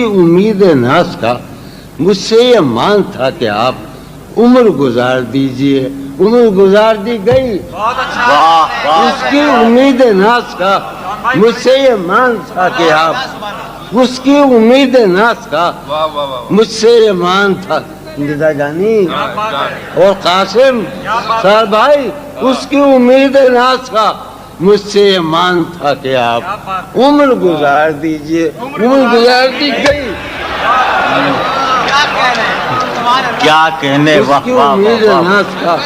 امید ناز کا مجھ سے یہ مان تھا کہ آپ عمر گزار دیجئے، عمر گزار دی گئی۔ اس کی امید ناز کا مجھ سے یہ مان تھا کہ آپ، اس کی امید ناز کا مجھ سے یہ مان تھا ندا جانی اور قاسم سر بھائی، اس کی امید ناز کا مجھ سے یہ مان تھا کہ آپ عمر گزار دیجئے، عمر گزار دی گئی۔ کیا کہنے، اس کی امید ناز کا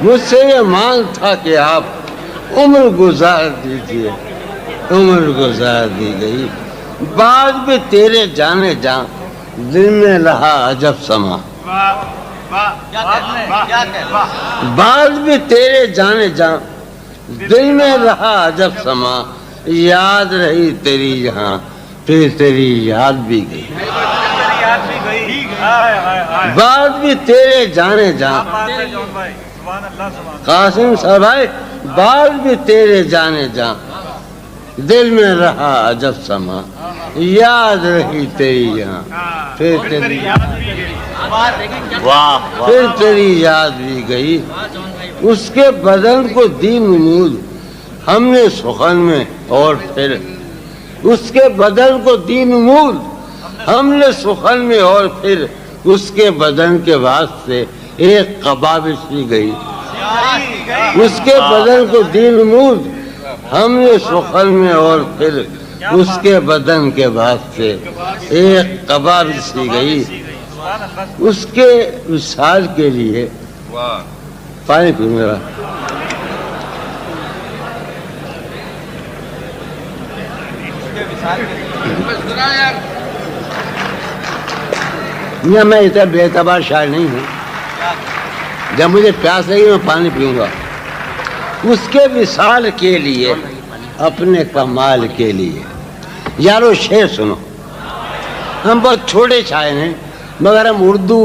مجھ سے یہ مان تھا کہ آپ عمر گزار دیجئے، عمر گزار دی گئی۔ بعد بھی تیرے جانے جاں دل میں رہا عجب سما، بعد بھی تیرے جانے جاں دل میں رہا عجب سما، یاد رہی تیری یہاں پھر تیری یاد بھی گئی۔ بعد بھی تیرے جانے جاں قاسم صاحب بھائی، بعد بھی تیرے جانے جاں دل میں رہا عجب سما، یاد رہی تیری یہاں پھر تیری یاد بھی گئی۔ اس کے بدن کو دی نمود ہم نے سخن میں اور پھر، اس کے بدن کو دی نمود ہم نے سخن میں اور پھر اس کے بدن کے واسطے ایک قبابش بھی گئی۔ اس کے بدن کو دی نمود ہم نے سخن میں اور پھر اس کے بدن کے واسطے ایک قبابش بھی گئی۔ اس کے وصال کے لیے پانی پیوں گا۔ میں اتنا بے اعتبار شاعر نہیں ہوں، جب مجھے پیاس لگی میں پانی پیوں گا۔ اس کے وصال کے لیے، اپنے کمال کے لیے۔ یارو شعر سنو، ہم بہت چھوٹے شاعر ہیں مگر ہم اردو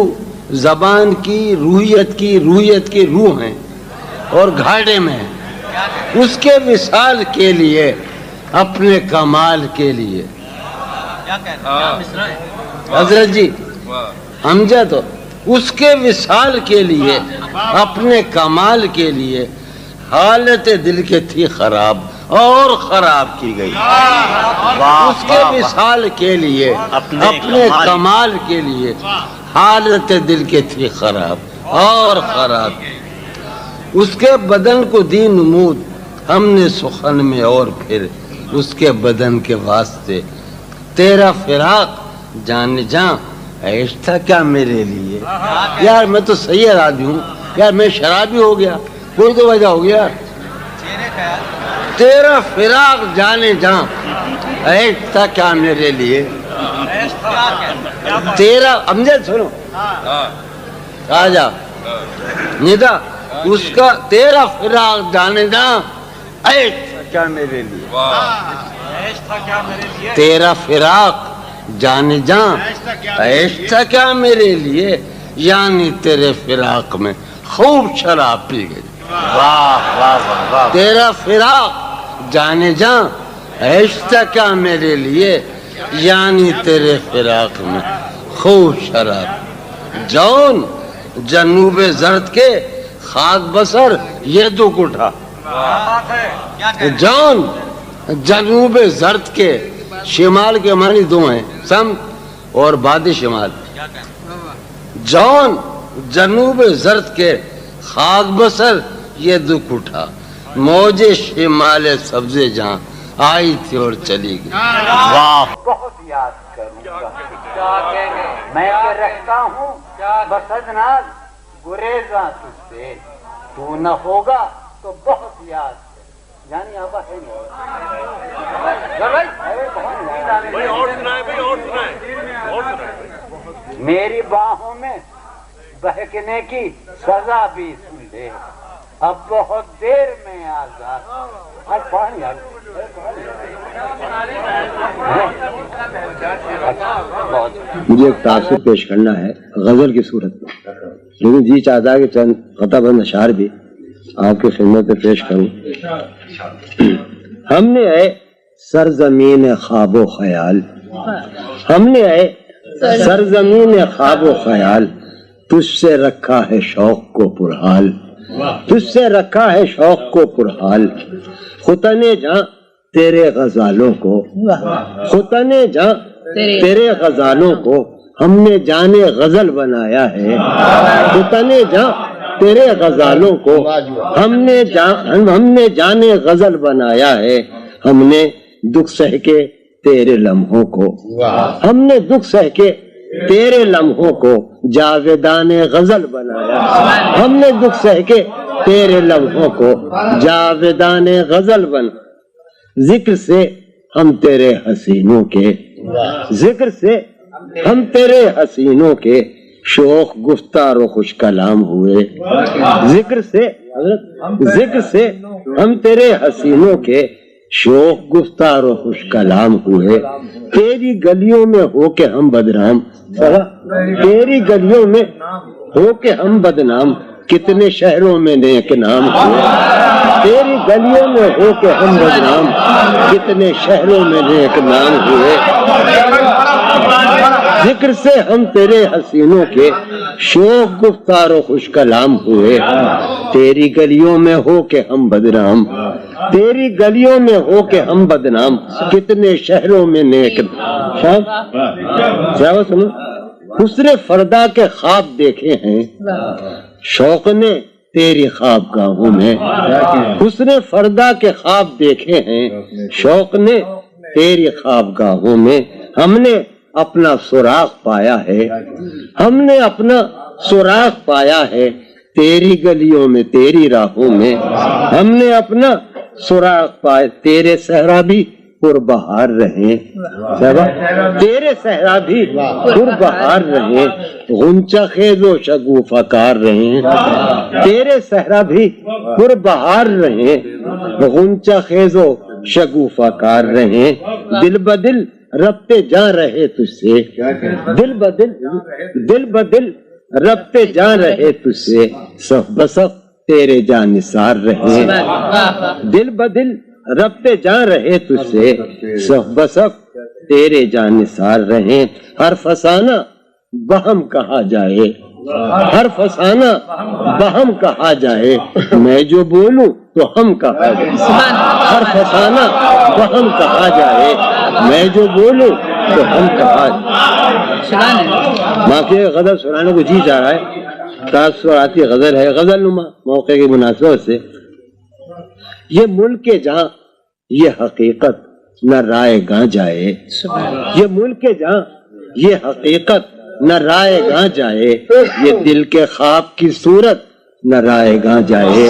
زبان کی روحیت کی روح ہیں اور گھاٹے میں ہیں۔ اس کے وصال کے لیے، اپنے کمال کے لیے۔ حضرت جی امجد، اس کے وصال کے لیے، اپنے کمال کے لیے، حالت دل کے تھی خراب اور خراب کی گئی۔ اس کے وصال کے لیے، اپنے کمال کے لیے، حالت دل کے تھی خراب اور خراب۔ اس کے بدن کو دی نمود ہم نے سخن میں اور پھر اس کے بدن کے واسطے تیرا فراق جان جاں عیش تھا کیا میرے لیے۔ یار میں تو صحیح آدمی ہوں یار، میں شرابی ہو گیا، کوئی تو وجہ ہو گیا۔ تیرا فراق جانے جاں عیش تھا کیا میرے لیے۔ تیرا امجد سنو، آجا ندا، اس کا تیرا فراق جانے جاں عیش تھا کیا میرے لیے۔ تیرا فراق جانے جاں عیش تھا کیا میرے لیے، یعنی تیرے فراق میں خوب شراب پی گئی۔ تیرا فراق جانے جاں عیش تھا کیا میرے لیے، یعنی تیرے فراق میں خوب شراب۔ جون جنوب زرد کے خاک بسر یہ دکھ اٹھا۔ جون جنوب زرد کے، شمال کے معنی دو ہیں، سمت اور باد شمال۔ جون جنوب زرد کے خاک بسر یہ دکھ اٹھا، موج شمال سبز جہاں آئی تھی اور چلی گئی۔ بہت یاد کروں گا میں کہ رکھتا ہوں بسد ناز گریزاں تجھ سے، تو نہ ہوگا تو بہت یاد یعنی آبا ہے نہیں۔ میری باہوں میں بہکنے کی سزا بھی سن لے، اب بہت دیر میں آزاد۔ مجھے ایک تاثر پیش کرنا ہے غزل کی صورت میں، لیکن جی چاہتا ہے کہ چند قطع بند اشعار بھی آپ کی خدمت میں پیش کروں۔ ہم نے اے سرزمین خواب و خیال، ہم نے اے سرزمین خواب و خیال تجھ سے رکھا ہے شوق کو پرحال، تجھ سے رکھا ہے شوق کو پرحال، ختنے جہاں تیرے غزالوں کو، ختنے جہاں تیرے غزالوں کو ہم نے جانے غزل بنایا ہے، ختنے جہاں تیرے غزالوں کو ہم نے جانے غزل بنایا ہے، ہم نے دکھ سہ کے تیرے لمحوں کو، ہم نے دکھ سہ کے تیرے لمحوں کو جاویدان غزل بنایا، ہم نے دکھ سہ کے تیرے لمحوں کو جاویدان غزل بنا، ذکر سے ہم تیرے حسینوں کے، ذکر سے ہم تیرے حسینوں کے شوق گفتار و خوش کلام ہوئے، ذکر سے ہم تیرے حسینوں کے شوق گفتار و خوش کلام ہوئے، تیری گلیوں میں ہو کے ہم بدنام، تیری گلیوں میں ہو کے ہم بدنام، کتنے شہروں میں نیک نام ہوئے، تیری گلیوں میں ہو کے ہم بدنام، کتنے شہروں میں نیک نام ہوئے، ذکر سے ہم تیرے حسینوں کے شوق گفتار و خوش کلام ہوئے، تیری گلیوں میں ہو کے ہم بدنام، تیری گلیوں میں ہو کے ہم بدنام، کتنے شہروں میں نیک نام۔ سنو، حسن فردا کے خواب دیکھے ہیں شوق نے تیری خواب گاہوں میں، حسن فردا کے خواب دیکھے ہیں شوق نے تیری خواب گاہوں میں، ہم نے اپنا سراغ پایا ہے، ہم نے اپنا سراغ پایا ہے تیری گلیوں میں تیری راہوں میں، ہم نے اپنا سراغ پایا، تیرے صحرا بھی پربہار رہے، تیرے صحرا بھی پربہار رہے، غنچہ خیز و شگوفہ کار رہے، تیرے صحرا بھی پربہار رہے، غنچہ خیز و شگوفہ کار رہے، دل بدل ربتے جا رہے تجھ سے، دل بدل ربتے جا رہے تجھ سے، صف بصف تیرے جانثار رہے، دل بدل ربتے جا رہے تجھ سے، صف بصف تیرے جانثار رہے، ہر فسانہ بہم کہا جائے، ہر فسانہ بہم کہا جائے، میں جو بولوں تو ہم کہا جائے، ہر فسانہ بہم کہا جائے، میں جو بولوں تو ہم کہا جائے۔ ماں کے غزل سنانے کو جی چاہ رہا ہے، تاثراتی غزل ہے، غزل نما موقع کی مناسبت سے، یہ ملک کے جہاں یہ حقیقت نہ رائے گاں جائے، یہ ملک کے جہاں یہ حقیقت نہ رائے گاں جائے، یہ دل کے خواب کی صورت نہ رائے گاں جائے،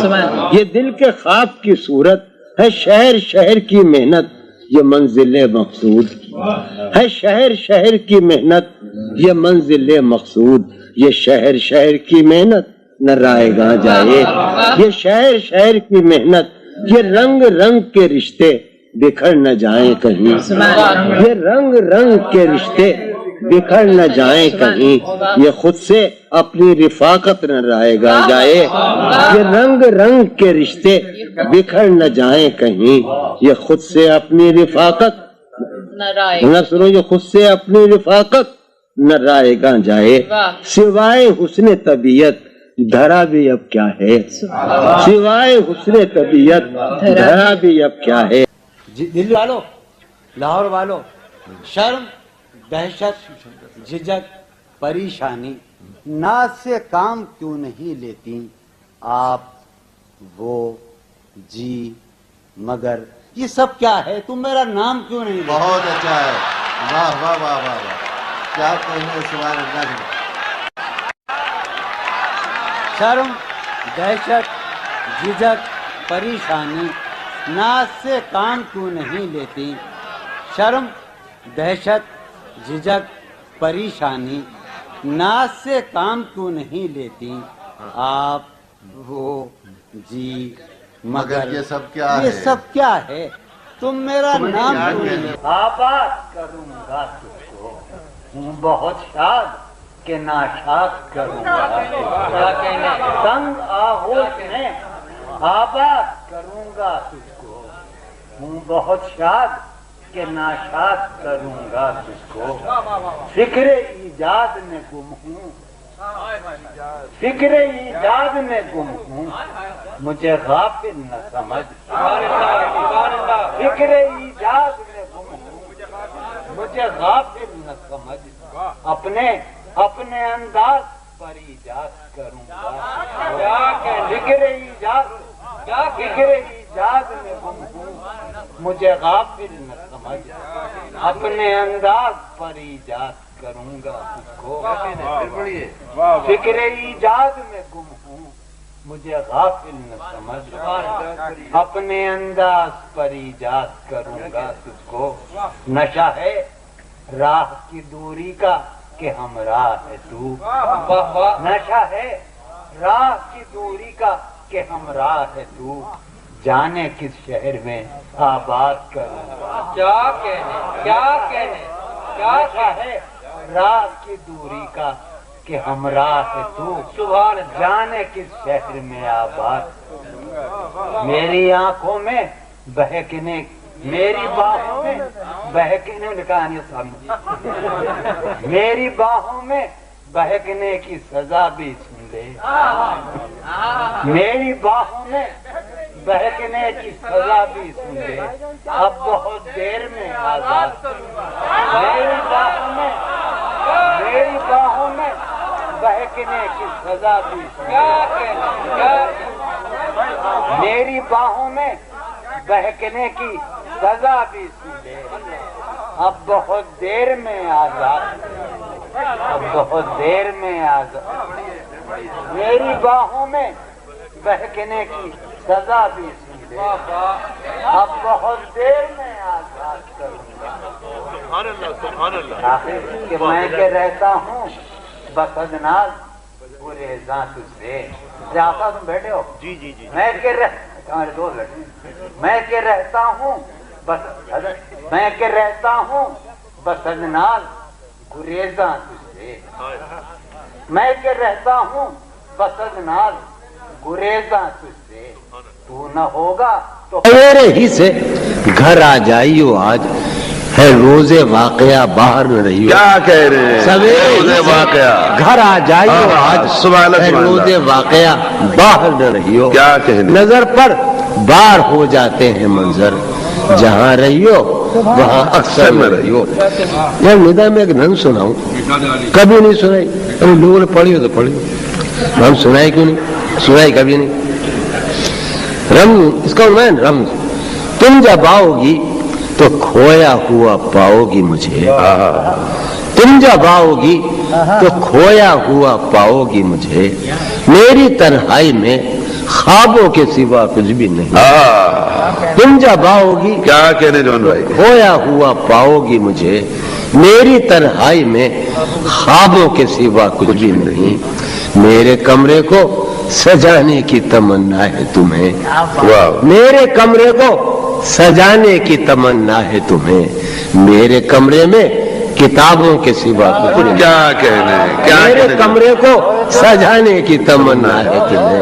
یہ دل کے خواب کی صورت ہے، شہر شہر کی محنت یہ منزل مقصود ہے، شہر شہر کی محنت یہ منزل مقصود، یہ شہر شہر کی محنت نہ رائے گاں جائے، یہ شہر شہر کی محنت، یہ رنگ رنگ کے رشتے بکھر نہ جائیں کہیں، یہ رنگ رنگ کے رشتے بکھر نہ جائیں کہیں، یہ خود سے اپنی رفاقت نہ رائے گاں جائے، یہ رنگ رنگ کے رشتے بکھر نہ جائیں کہیں، یہ خود سے اپنی رفاقت نہ سنو، یہ خود سے اپنی رفاقت نہ رائے گاں جائے، سوائے حسن طبیعت دھرا بھی اب کیا ہے، سوائے حسن طبیعت دھرا بھی اب کیا ہے۔ دل والو، لاہور والو، شرم، دہشت، جھجک، پریشانی، ناز سے کام کیوں نہیں لیتی آپ، وہ، جی، مگر، یہ سب کیا ہے؟ تم میرا نام کیوں نہیں لیتے؟ بہت اچھا ہے، واہ واہ واہ واہ واہ، کیا کہنے سبحان اللہ۔ شرم، دہشت، جھجک، پریشانی، ناز سے کام کیوں نہیں لیتی؟ شرم، دہشت، جھجک، پریشانی، ناز سے کام کیوں نہیں لیتی آپ، وہ، جی، مگر، یہ سب کیا ہے؟ یہ سب کیا ہے؟ تم میرا نام کیوں نہیں لیتے؟ آباد کروں گا تجھ کو، ہوں بہت شاد کہ ناشاد کروں گا، کیا کہنے تنگ آغوش میں آباد کروں گا تجھ کو، ہوں بہت شاد کہ ناشاد کروں گا تجھ کو، فکر ایجاد میں گم ہوں، فکر ایجاد میں گم ہوں، مجھے غافل نہ سمجھ، فکر ایجاد میں گم ہوں، مجھے غافل نہ سمجھ، اپنے انداز پر ایجاد کروں گا، فکر ایجاد میں گم ہوں، مجھے غافل نہ سمجھ، اپنے انداز پر ایجاد کروں گا تجھ کو، فکر ایجاد میں گم ہوں، مجھے غافل نہ سمجھ، اپنے انداز پر ایجاد کروں گا تجھ کو، نشہ ہے راہ کی دوری کا کہ ہمراہ ہے تو، نشہ ہے راہ کی دوری کا کہ ہمراہ ہے تو، جانے کس شہر میں آباد کروں گا، کیا کہنے نشہ ہے راہ کی دوری کا کہ ہمراہ ہے تو، جانے کس شہر میں آباد، میری آنکھوں میں بہکنے، میری باہوں میں بہکنے، لکھا نہیں سامنے، میری باہوں میں بہکنے کی سزا بھی سن لے، میری باہوں میں بہکنے کی سزا بھی سن لے، اب بہت دیر میں آزاد، میری باہوں میں بہکنے کی سزا بھی سن لے، میری باہوں میں بہکنے کی سزا بھی سن لے، اب بہت دیر میں آزاد، اب بہت دیر میں آزاد، میری باہوں میں بہکنے کی سزا بھی سن لے، اب بہت دیر میں آزاد کروں گا، کہ میں کہ رہتا ہوں بسد ناز گریزاں تجھ سے، آقا تم بیٹھے ہو، میں کہ ہمارے دو لڑکے، میں کہ رہتا ہوں بسد ناز گریزاں تجھ سے، میں کہ رہتا ہوں بسد ناز گریزاں تجھ سے، تو نہ ہوگا تو میرے ہی سے گھر آ جائیو، آج ہے روز واقعہ باہر نہ رہیو، کیا کہہ رہے ہیں؟ سویرے واقعہ گھر آ جائیو، آج ہے روز واقعہ باہر نہ رہیو، کیا کہنے؟ نظر پر بار ہو جاتے ہیں منظر، جہاں رہیو وہاں اکثر نہ رہیو۔ یار ندا میں ایک نن سناؤں، کبھی نہیں سنائی، لوگوں نے پڑھی ہو تو پڑھی، ہم سنائی کیوں نہیں، سنائی کبھی نہیں۔ رمز، اس کا عنوان رمز، تم جب آؤ گی تو کھویا ہوا پاؤ گی مجھے، تم جب آؤ گی تو کھویا ہوا پاؤ گی مجھے، میری تنہائی میں خوابوں کے سوا کچھ بھی نہیں، تم جب آؤ گی کیا کہنے جون بھائی، کھویا ہوا پاؤ گی مجھے، میری تنہائی میں خوابوں کے سوا کچھ بھی نہیں، میرے کمرے کو سجانے کی تمنا ہے تمہیں، میرے کمرے کو سجانے کی تمنا ہے تمہیں، میرے کمرے میں کتابوں کے سوا کچھ نہیں، کیا کہنے، میرے کمرے کو سجانے کی تمنا ہے تمہیں،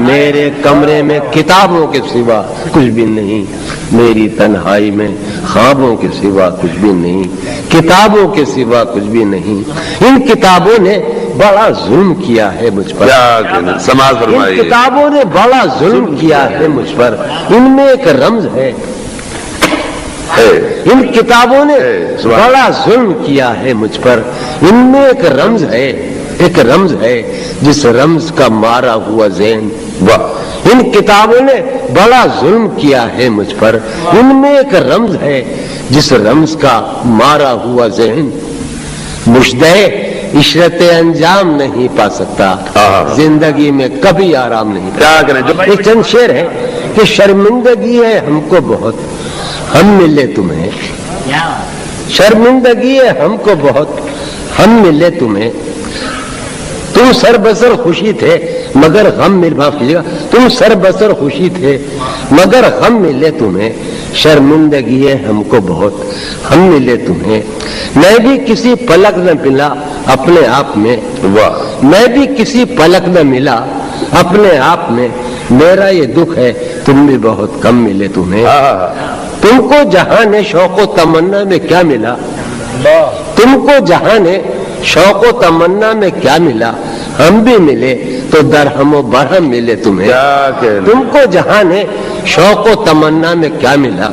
میرے کمرے میں کتابوں کے سوا کچھ بھی نہیں، میری تنہائی میں خوابوں کے سوا کچھ بھی نہیں، کتابوں کے سوا کچھ بھی نہیں، ان کتابوں نے بڑا ظلم کیا ہے مجھ پر، کیا کہنے، سماعت ان فرمائیے، کتابوں نے بڑا ظلم کیا ہے مجھ پر، ان میں ایک رمز ہے، ان کتابوں نے بڑا ظلم کیا ہے مجھ پر، ان میں ایک رمز ہے، ایک رمز ہے جس رمز کا مارا ہوا ذہن، ان کتابوں نے بڑا ظلم کیا ہے مجھ پر، ان میں ایک رمز ہے جس رمز کا مارا ہوا ذہن، مشدہ عشرت انجام نہیں پا سکتا، زندگی میں کبھی آرام نہیں پا سکتا۔ ایک چند شعر ہے کہ شرمندگی ہے ہم کو بہت، ہم ملے تمہیں، شرمندگی ہے ہم کو بہت، ہم ملے تمہیں، تم سر بسر خوشی تھے مگر غم مل، معاف کیجیے گا، تم سر بسر خوشی تھے مگر غم ملے تمہیں، شرمندگی ہے ہم کو بہت، ہم ملے تمہیں، میں بھی کسی پلک نہ ملا اپنے آپ میں، میں بھی کسی پلک نہ ملا اپنے آپ میں، میرا یہ دکھ ہے تم بھی بہت کم ملے تمہیں، تم کو جہان شوق و تمنا میں کیا ملا؟ تم کو جہان شوق و تمنا میں کیا ملا؟ ہم بھی ملے تو درہم و برہم ملے تمہیں. تم کو جہان شوق و تمنا میں کیا ملا؟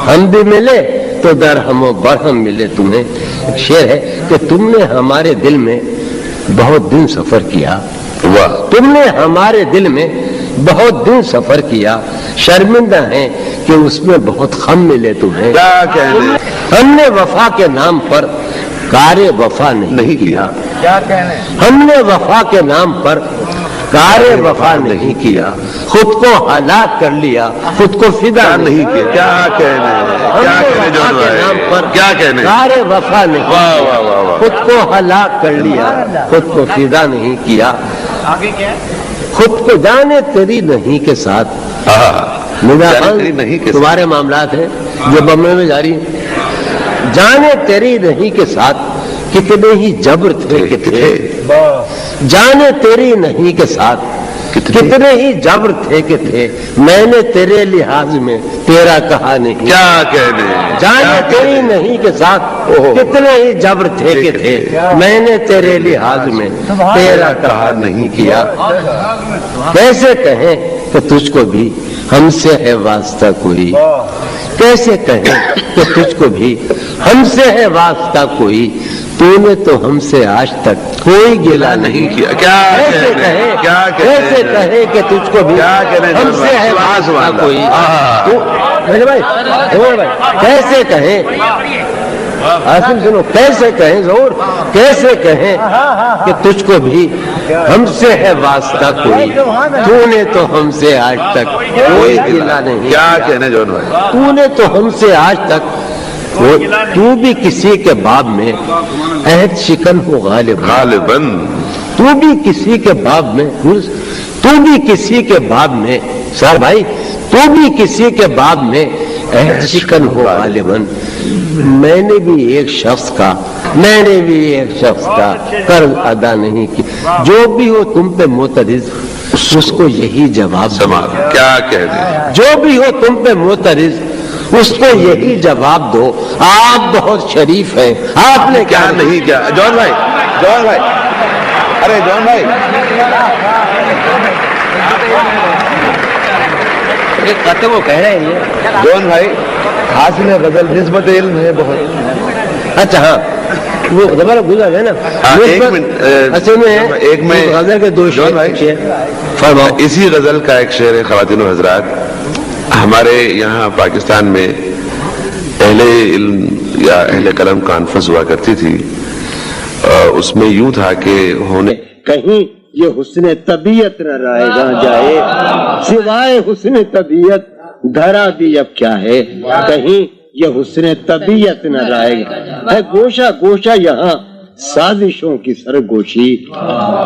ہم بھی ملے تو درہم و برہم ملے تمہیں. شعر ہے کہ تم نے ہمارے دل میں بہت دن سفر کیا. تم نے ہمارے دل میں بہت دن سفر کیا، شرمندہ ہیں کہ اس میں بہت غم ملے تمہیں. ہم نے وفا کے نام پر کار وفا نہیں کیا. ہم نے وفا کے نام پر کار وفا نہیں کیا. خود کو ہلاک کر لیا، خود کو فدا نہیں کیا. کیا کہنے کار وفا نہیں، خود کو ہلاک کر لیا، خود کو فدا نہیں کیا. خود کو جانے تیری نہیں کے ساتھ. تمہارے معاملات ہیں جو بمبئی میں جاری ہیں. جانے تیری نہیں کے ساتھ کتنے ہی جبر تھے کہ تھے. جانے تیری نہیں کے ساتھ کتنے ہی جبر تھے کہ تھے. میں نے تیرے لحاظ میں تیرا کہا نہیں. کیا کہنے. جانے تیری نہیں کے ساتھ کتنے ہی جبر تھے کہ تھے. میں نے تیرے لحاظ میں تیرا کہا نہیں کیا. کیسے کہیں کہ تجھ کو بھی ہم سے ہے واسطہ کوئی. کیسے کہیں کہ تجھ کو بھی ہم سے ہے واسطہ کوئی. تو نے تو ہم سے آج تک کوئی گلہ نہیں کیا. کیسے کہے کہ تجھ کو بھی ہم سے ہے واسطہ کوئی. کیسے کہیں آسم سنو، کیسے کہیں ضرور، کیسے کہیں کہ تجھ کو بھی ہم سے ہے واسطہ کوئی. تو نے تو ہم سے آج تک کوئی گلہ نہیں. کیا کہنے جون بھائی. تو نے تو ہم سے آج تک تو بھی کسی کے باب میں عہد شکن ہو غالباً. تو بھی کسی کے باب میں، تو بھی کسی کے باب میں سر بھائی، تو بھی کسی کے باب میں عہد شکن ہو غالباً. میں نے بھی ایک شخص کا قرض ادا نہیں کیا. جو بھی ہو تم پہ معترض اس کو یہی جواب دو. کیا کہنے. جو بھی ہو تم پہ معترض اس کو یہی جواب دو. آپ بہت شریف ہیں، آپ نے کیا نہیں کیا. جون بھائی، جون بھائی، ارے جون بھائی، وہ کہہ رہے ہیں جون بھائی حاصل غزل نسبت علم ہے بہت. اچھا ہاں وہ زبر گزر گئے نا. ایک میں غزل کے دو فرماؤ. اسی غزل کا ایک شعر ہے خواتین و حضرات. ہمارے یہاں پاکستان میں اہل علم یا اہل قلم کانفرنس ہوا کرتی تھی. اس میں یوں تھا کہ ہونے کہیں یہ حسن طبیعت نہ رائے گا جائے، سوائے حسن طبیعت دھرا بھی اب کیا ہے. کہیں یہ حسن طبیعت نہ رائے گا ہے. گوشہ گوشہ یہاں سازشوں کی سرگوشی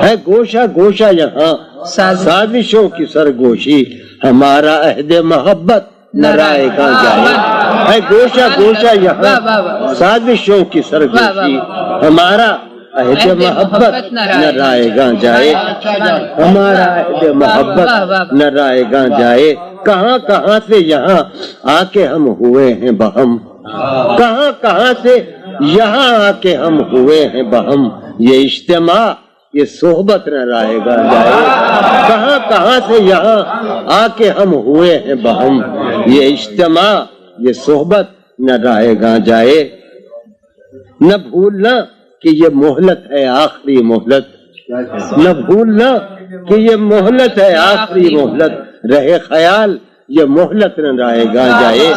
ہے. گوشہ گوشہ یہاں سازشوں کی سرگوشی. ہمارا عہد محبت نہ رائے گا جائے ہے. گوشہ گوشہ یہاں سازشوں کی سرگوشی. ہمارا عہد محبت نہ رائے گا جائے. ہمارا عہد محبت نہ رائے گا جائے. کہاں کہاں سے یہاں آ کے ہم ہوئے ہیں بہم. کہاں کہاں سے یہاں آ کے ہم ہوئے ہیں بہم. یہ اجتماع یہ صحبت نہ رائے گا جائے. کہاں کہاں سے یہاں آ کے ہم ہوئے ہیں بہم. یہ اجتماع یہ صحبت نہ رائے گا جائے. نہ بھولنا کہ یہ مہلت ہے آخری مہلت. نہ بھولنا کہ یہ مہلت ہے آخری مہلت. رہے خیال یہ مہلت نہ رائے گا جائے.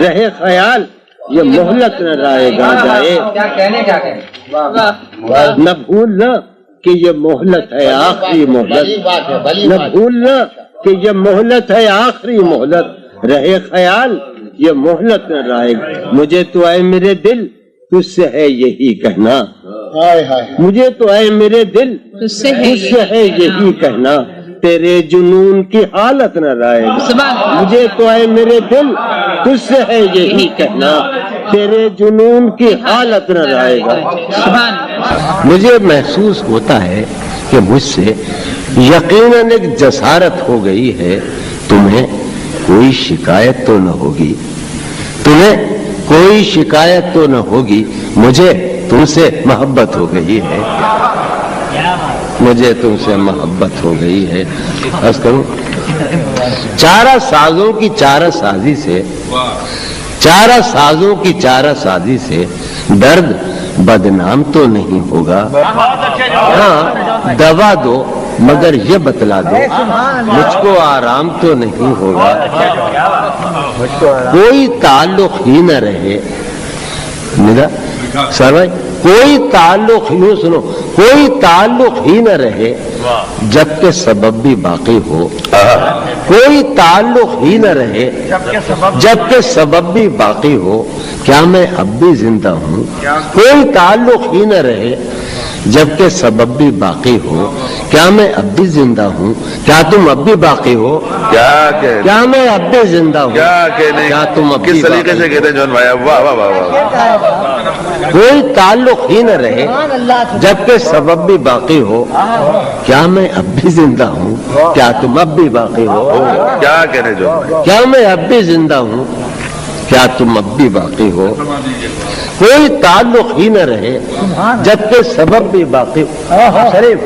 رہے خیال یہ مہلت نہ رائے گا جائے. نہ بھولنا کہ یہ مہلت ہے آخری مہلت. نہ بھولنا کہ یہ مہلت ہے آخری مہلت. رہے خیال یہ مہلت نہ رائے گا. مجھے تو اے میرے دل تجھ سے ہے یہی کہنا. مجھے تو اے میرے دل تجھ سے ہے یہی کہنا. تیرے جنون کی حالت نہ رائے گا. مجھے تو اے میرے دل تجھ سے ہے یہی کہنا. تیرے جنون کی حالت نہ رائے گا. مجھے محسوس ہوتا ہے کہ مجھ سے یقیناً ایک جسارت ہو گئی ہے. تمہیں کوئی شکایت تو نہ ہوگی. تمہیں کوئی شکایت تو نہ ہوگی، مجھے تم سے محبت ہو گئی ہے، مجھے تم سے محبت ہو گئی ہے۔ عرض کروں چارہ سازوں کی چارہ سازی سے، چارہ سازوں کی چارہ سازی سے درد بدنام تو نہیں ہوگا۔ ہاں دوا دو مگر یہ بتلا دو مجھ کو آرام تو نہیں ہوگا۔ کوئی تعلق ہی نہ رہے میرا سر بھائی، کوئی تعلق یوں سنو، کوئی تعلق ہی نہ رہے جبکہ سبب بھی باقی ہو، کوئی تعلق ہی نہ رہے جبکہ سبب بھی باقی ہو، کیا میں اب بھی زندہ ہوں؟ کوئی تعلق ہی نہ رہے جبکہ سبب بھی باقی ہو، کیا میں اب بھی زندہ ہوں؟ کیا تم اب بھی باقی ہو؟ کیا میں اب بھی زندہ ہوں؟ کیا تم اب بھی کس طریقے سے کہتے ہیں جون بھائی؟ واہ واہ واہ واہ۔ کوئی تعلق ہی نہ رہے جبکہ سبب بھی باقی ہو، کیا میں اب بھی زندہ ہوں؟ کیا تم اب بھی باقی ہو؟ کیا کہنے جو کیا میں اب بھی زندہ ہوں؟ کیا تم اب بھی باقی ہو؟ کوئی تعلق ہی نہ رہے جبکہ سبب بھی باقی ہو۔ شریف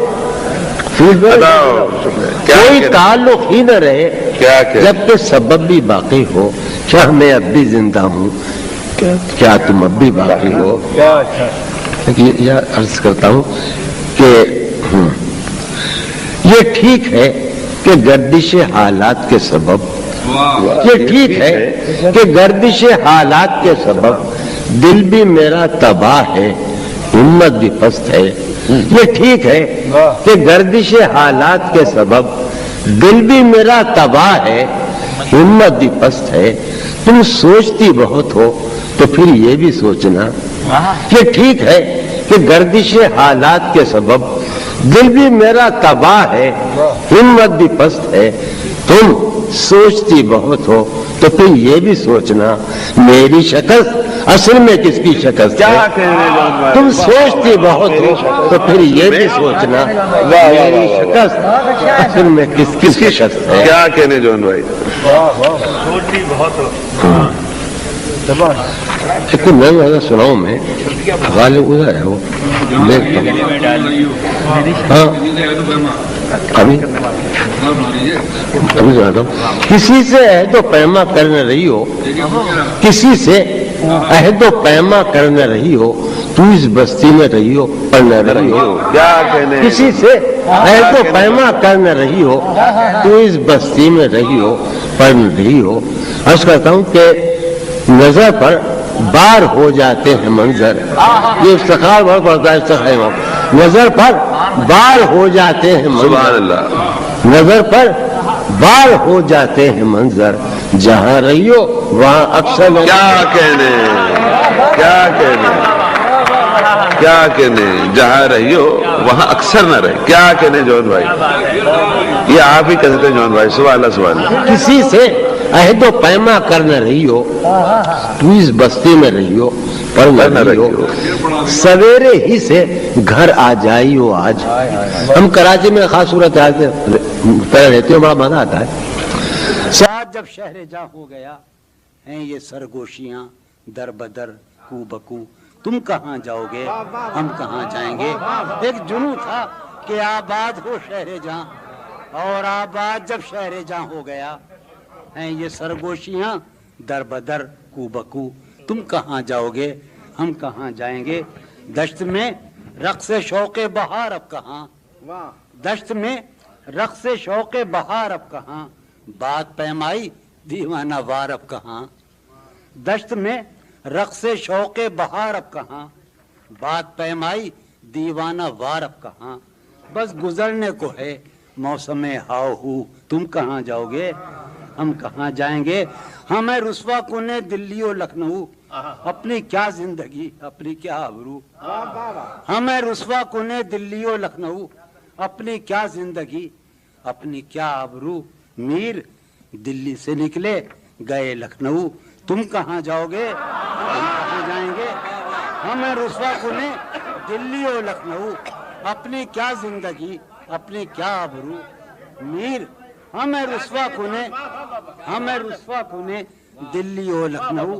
کوئی تعلق ہی نہ رہے جبکہ سبب بھی باقی ہو، کیا میں اب بھی زندہ ہوں؟ کیا تم اب بھی باقی ہو؟ یہ عرض کرتا ہوں کہ یہ ٹھیک ہے کہ گردش حالات کے سبب، یہ ٹھیک ہے کہ گردش حالات کے سبب دل بھی میرا تباہ ہے، ہمت بھی پست ہے۔ یہ ٹھیک ہے کہ گردش حالات کے سبب دل بھی میرا تباہ ہے، ہمت بھی پست ہے۔ تم سوچتی بہت ہو تو پھر یہ بھی سوچنا۔ یہ ٹھیک ہے کہ گردش حالات کے سبب دل بھی میرا تباہ ہے، ہمت بھی پست ہے۔ تم سوچتی بہت ہو تو پھر یہ بھی سوچنا میری شکست اصل میں کس کی شکست ہے؟ تم سوچتی بہت ہو تو پھر یہ بھی سوچنا میری شکست اصل میں کس کی شکست ہے؟ کیا کہنے جون بھائی؟ سوچتی بہت ہو۔ ایک میں سناؤں، میں غالب ادھر ہے، وہ دیکھتا ہوں۔ ہاں ابھی سناتا ہوں۔ کسی سے عہد و پیما کرنے رہی ہو، کسی سے عہد و پیما کرنے رہی ہو، تو اس بستی میں رہی ہو پڑھنے رہی ہو۔ کیا کہنے؟ کسی سے عہد و پیما کرنے رہی ہو، تو اس بستی میں رہی ہو پڑھ رہی ہو۔ عرض کرتا ہوں کہ نظر پر بار ہو جاتے ہیں منظر، یہ افتخار بہت پڑتا ہے افتخار، نظر پر بار ہو جاتے ہیں سبحان منظر، اللہ۔ نظر پر بار ہو جاتے ہیں منظر، جہاں رہی ہو وہاں اکثر کیا کہنے؟ کیا کہنے؟ کیا کہنے؟ جہاں رہی ہو وہاں اکثر نہ رہے۔ کیا کہنے جون بھائی؟ یہ آپ ہی کہتے ہیں جون بھائی، سبحان اللہ سبحان اللہ۔ کسی سے عہد و پیما کرنے رہی ہو، تو اس بستی میں رہی ہو پر نہ رہی ہو، سویرے ہی سے گھر آ جائی ہو آج۔ ہم کراچی میں خاص صورت رہتے ہیں، بڑا مزہ آتا ہے۔ ساتھ جب شہر جاں ہو گیا ہیں یہ سرگوشیاں در بدر کو بکو، تم کہاں جاؤ گے ہم کہاں جائیں گے۔ ایک جنوں تھا کہ آباد ہو شہر جاں، اور آباد جب شہر جاں ہو گیا ہیں یہ سرگوشیاں در بدر کو بکو، تم کہاں جاؤ گے ہم کہاں جائیں گے۔ دشت میں رقص شوق بہار اب کہاں، دشت میں رقص شوق بہار اب کہاں، بات پیمائی دیوانہ وار اب کہاں۔ دشت میں رقص شوق بہار اب کہاں، بات پیمائی دیوانہ وار اب کہاں۔ بس گزرنے کو ہے موسم ہاؤ ہو، تم کہاں جاؤ گے ہم کہاں جائیں گے۔ ہمیں رسوا کنے دلی و لکھنؤ، اپنی کیا زندگی اپنی کیا آبرو۔ ہمیں رسوا کنے دلی و لکھنؤ، اپنی کیا زندگی اپنی کیا آبرو۔ میر دلی سے نکلے گئے لکھنؤ، تم کہاں جاؤ گے ہم کہاں جائیں گے۔ ہمیں رسوا کنے دلی و لکھنؤ، اپنی کیا زندگی اپنی کیا آبرو۔ میر ہمیں رسوا کنے دلی و لکھنؤ،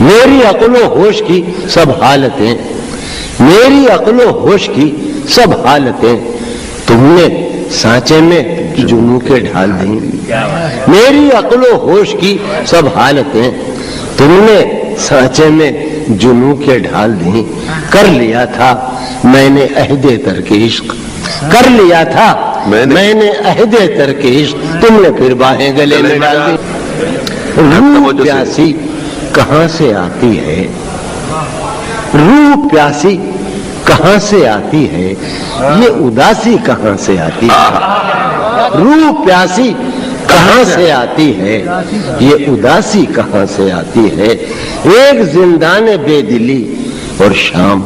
میری عقل و ہوش کی سب حالتیں، میری عقل و ہوش کی سب حالتیں تم نے سانچے میں جنوں کے ڈھال دیں، میری عقل و ہوش کی سب حالتیں تم نے سانچے میں جنوں کے ڈھال دیں، کر لیا تھا میں نے عہد ترک عشق، کر لیا تھا میں نے عہد ترک عشق، تم نے پھر باہیں گلے میں ڈال دی۔ روح پیاسی کہاں سے آتی ہے، روح پیاسی کہاں سے آتی ہے، یہ اداسی کہاں سے آتی ہے، روح پیاسی کہاں سے آتی ہے، یہ اداسی کہاں سے آتی ہے، ایک زندان بے دلی اور شام،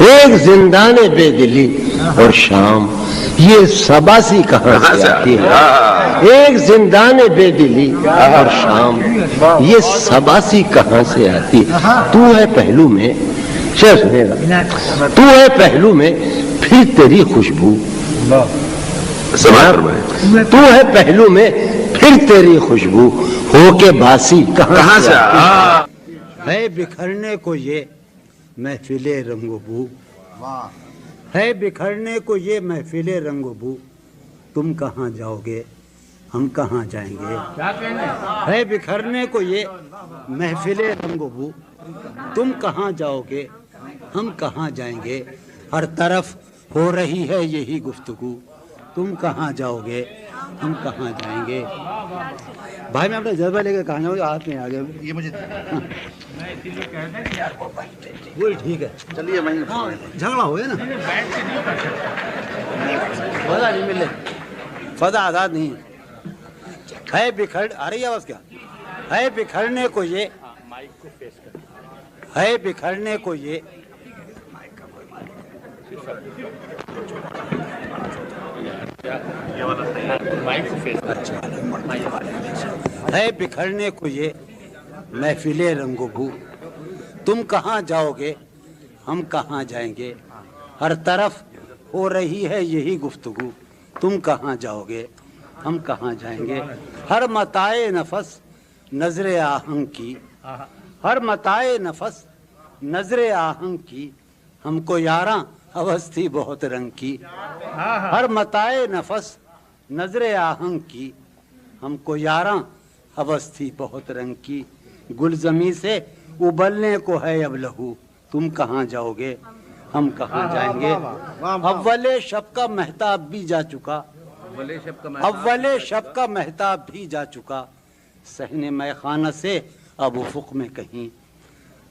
ایک زندان بے دلی اور شام، یہ سباسی کہاں سے آتی ہے، ایک زندان بے دلی اور شام، یہ سباسی کہاں سے آتی ہے، تو ہے پہلو میں، شعر سنے گا، تو ہے پہلو میں پھر تیری خوشبو، تو ہے پہلو میں پھر تیری خوشبو، ہو کے باسی کہاں سے آتی ہے، بکھرنے کو یہ محفل رنگ و بو، ہے بکھرنے کو یہ محفل رنگ و بو، تم کہاں جاؤ گے ہم کہاں جائیں گے، ہے بکھرنے کو یہ محفل رنگ و بو، تم کہاں جاؤ گے ہم کہاں جائیں گے، ہر طرف ہو رہی ہے یہی گفتگو، تم کہاں جاؤ گے ہم کہاں جائیں گے۔ بھائی میں اپنا جذبہ لے کے کہاں جاؤں گا، ہاتھ میں آ گیا یہ مجھے وہی ٹھیک ہے، چلیے میں جھگڑا ہو گیا نا، فضا نہیں ملے، فضا آزاد نہیں ہے، بکھر آ رہی ہے آواز کیا ہے، بکھرنے کو یہ ہے، بکھرنے کو یہ ہے، بکھرنے کو یہ محفل رنگ و بو، تم کہاں جاؤ گے ہم کہاں جائیں گے، ہر طرف ہو رہی ہے یہی گفتگو، تم کہاں جاؤ گے ہم کہاں جائیں گے، ہر متاع نفس نظر آہنگ کی، ہر متاع نفس نظر آہنگ کی، ہم کو یاراں ہوس تھی بہت رنگ کی، ہر متاع نفس نظر آہنگ کی، ہم کو یاراں ہوس تھی بہت رنگ کی، گلزمی سے ابلنے کو ہے اب لہو، تم کہاں جاؤ گے ہم کہاں جائیں گے، اول شب کا مہتاب بھی جا چکا، اول شب کا مہتاب بھی جا چکا، صحن مے خانہ سے اب افق میں کہیں،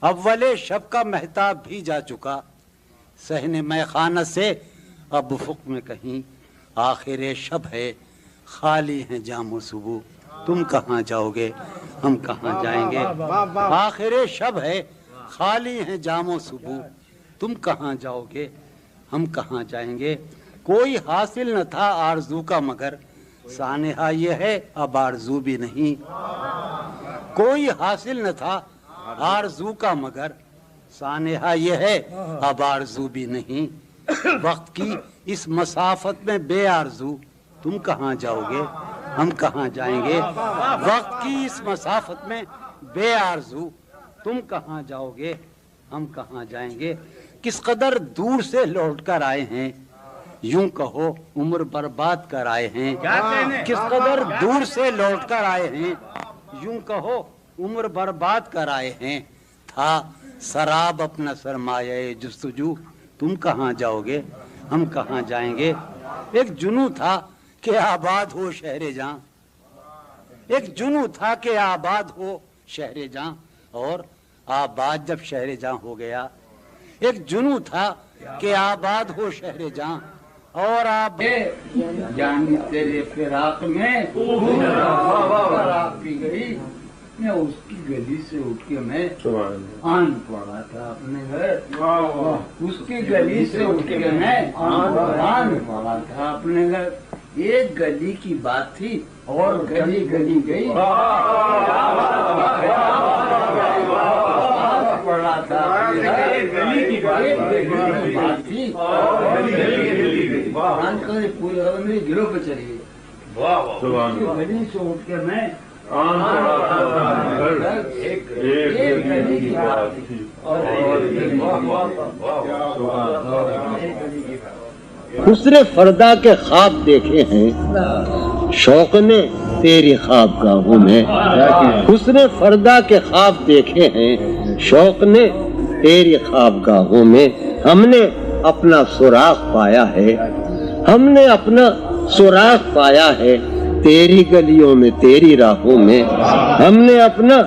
اول شب کا مہتاب بھی جا چکا، صحن مے خانہ سے اب افق میں کہیں، آخر شب ہے خالی ہیں جام و صبح، تم کہاں جاؤ گے ہم کہاں جائیں گے، آخر شب ہے خالی ہیں جام و صبح، تم کہاں جاؤ گے ہم کہاں جائیں گے، کوئی حاصل نہ تھا آرزو کا مگر سانحہ یہ ہے اب آرزو بھی نہیں، کوئی حاصل نہ تھا آرزو کا مگر سانحہ یہ ہے اب آرزو بھی نہیں، وقت کی اس مسافت میں بے آرزو، تم کہاں جاؤ گے ہم کہاں جائیں گے، وقت کی اس مسافت میں بے آرزو، تم کہاں جاؤ گے ہم کہاں جائیں گے، کس قدر دور سے لوٹ کر آئے ہیں، یوں کہو عمر برباد کر آئے ہیں، کس قدر دور سے لوٹ کر آئے ہیں، یوں کہو عمر برباد کر آئے ہیں، تھا سراب اپنا سرمایہ جستجو، تم کہاں جاؤ گے ہم کہاں جائیں گے، ایک جنوں تھا کہ آباد ہو شہر جاں، ایک جنوں تھا کہ آباد ہو شہر جاں، اور آباد جب شہر جاں ہو گیا، ایک جنوں تھا کہ آباد ہو شہر جاں، اور آپ جانی تیرے فراق میں آپ کی گئی، میں اس کی گلی سے اٹھ کے میں آن پڑا تھا اپنے گھر، اس کی گلی سے اٹھ کے میں آن پڑا تھا اپنے گھر، ایک گلی کی بات تھی اور گلی گلی گئی، پڑا تھا گلی کی بات تھی پورے گروہ پہ چلی گئی، گلی سے اٹھ کے میں حسن فردا کے خواب دیکھے ہیں شوق نے تیری خوابگاہوں میں، حسن فردا کے خواب دیکھے ہیں شوق نے تیری خوابگاہوں میں، ہم نے اپنا سراغ پایا ہے، ہم نے اپنا سراغ پایا ہے تیری گلیوں میں تیری راہوں میں، ہم نے اپنا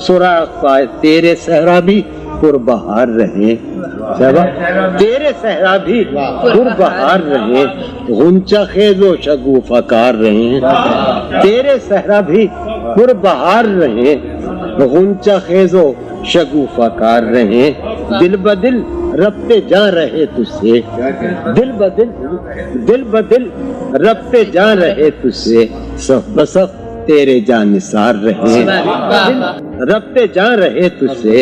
سراغ پایا، تیرے صحرا بھی پربہار رہے، تیرے صحرا بھی پربہار رہے، غنچہ خیز و شگوفہ کار رہے، تیرے صحرا بھی پربہار رہے، غنچہ خیز و شگوفہ کار رہے، دل بدل ربتے جا رہے تجھ سے، دل بدل ربتے جا رہے تجھ سے، صف بصف تیرے جانثار رہے، ربتے جا رہے تجھ سے،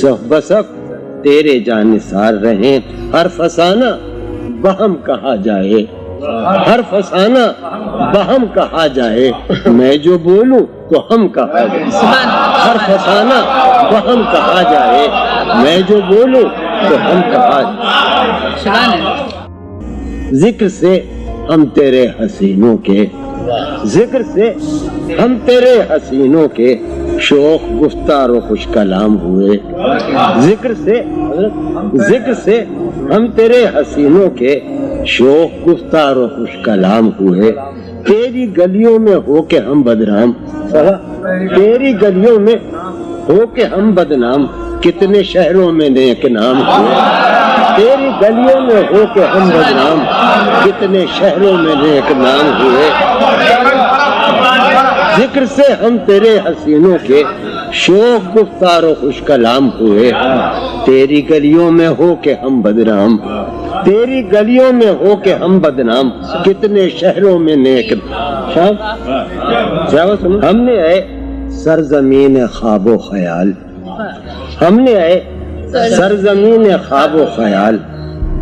صف بصف تیرے جانثار رہے، ہر فسانہ بہم کہا جائے، ہر فسانہ بہم کہا جائے، میں جو بولوں تو ہم کہا جائے، ہر فسانہ بہم کہا جائے، میں جو بولوں تو ہم کہا جائے، ذکر سے ہم تیرے حسینوں کے، ذکر سے ہم تیرے حسینوں کے شوق گفتار و خوش کلام ہوئے، ذکر سے ہم تیرے حسینوں کے شوق گفتار و خوش کلام ہوئے، تیری گلیوں میں ہو کے ہم بدنام، تیری گلیوں میں ہو کے ہم بدنام، کتنے شہروں میں نیک نام ہوئے، تیری گلیوں میں ہو کے ہم بدنام، کتنے شہروں میں نیک نام ہوئے، ذکر سے ہم تیرے حسینوں کے شوق گفتار و خوش کلام ہوئے، تیری گلیوں میں ہو کے ہم بدنام، تیری گلیوں میں ہو کے ہم بدنام، کتنے شہروں میں نیک ہم نے آئے سرزمین خواب و خیال، ہم نے آئے سرزمین خواب و خیال،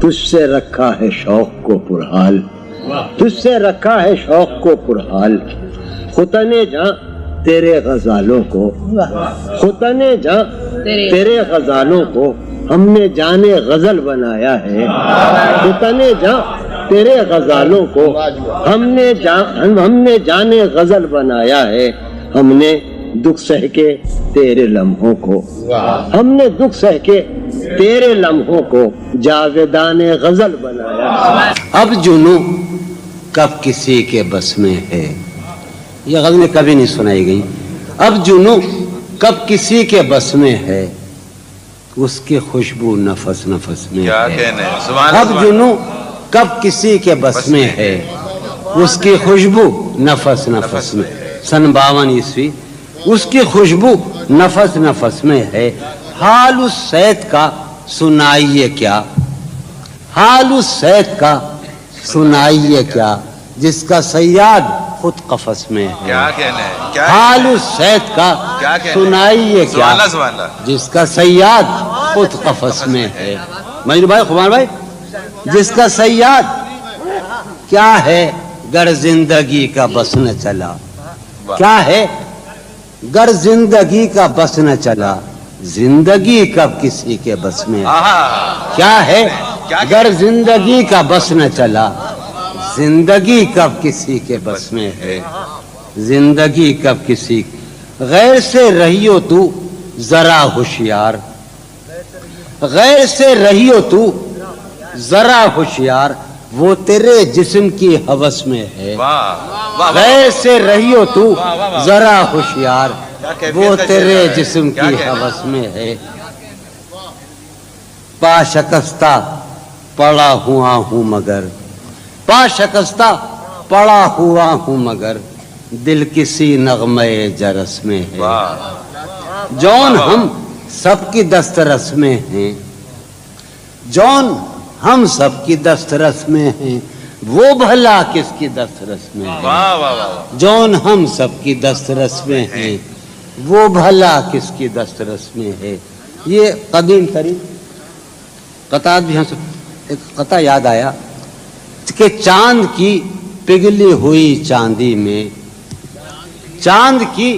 تجھ سے رکھا ہے شوق کو پرحال، تجھ سے رکھا ہے شوق کو پرحال، ختنے جہاں تیرے غزالوں کو، ختنے جہاں تیرے غزالوں کو ہم نے جانے غزل بنایا ہے، ختنے جہاں تیرے غزالوں کو ہم نے جانے غزل بنایا ہے، ہم نے دکھ سہ کے تیرے لمحوں کو، ہم نے دکھ سہ کے تیرے لمحوں کو جاویدان غزل بنایا، اب جنوں کب کسی کے بس میں ہے، یہ غزلیں کبھی نہیں سنائی گئی، اب جنوں کب کسی کے بس میں ہے، اس کی خوشبو نفس نفس میں ہے، اب جنوں کب کسی کے بس میں ہے، اس کی خوشبو نفس نفس میں، سن 52 عیسوی، اس کی خوشبو نفس نفس میں ہے، حال اس سید کا سنائیے کیا، حال اس سید کا سنائیے کیا، جس کا صیاد خود قفس میں ہے، حال اس سید کا سنائیے کیا، جس کا صیاد خود قفس میں ہے، مجنو بھائی خمان بھائی، جس کا صیاد کیا ہے گر زندگی کا بس نہ چلا، کیا ہے گر زندگی کا بس نہ چلا، زندگی کب کسی کے بس میں ہے، کیا ہے گر زندگی کا بس نہ چلا، زندگی کب کسی کے بس میں ہے، زندگی کب کسی، غیر سے رہیو تو ذرا ہوشیار، غیر سے رہیو تو ذرا ہوشیار، وہ تیرے جسم کی ہوس میں ہے، غیر سے رہیو تو ذرا ہوشیار، وہ تیرے جسم کی ہوس میں ہے، پا شکستہ پڑا ہوا ہوں مگر، پا شکستہ پڑا ہوا ہوں مگر، دل کسی نغمے جرس میں ہے، جون ہم سب کی دسترس میں ہیں، جون ہم سب کی دسترس میں ہیں، وہ بھلا کس کی دسترس میں ہے، جون ہم سب کی دسترس میں ہیں، وہ بھلا کس کی دسترس میں ہے، یہ قدیم ترین قطعات بھی ہم سب، ایک قطع یاد آیا کہ چاند کی پگھلی ہوئی چاندی میں، چاند کی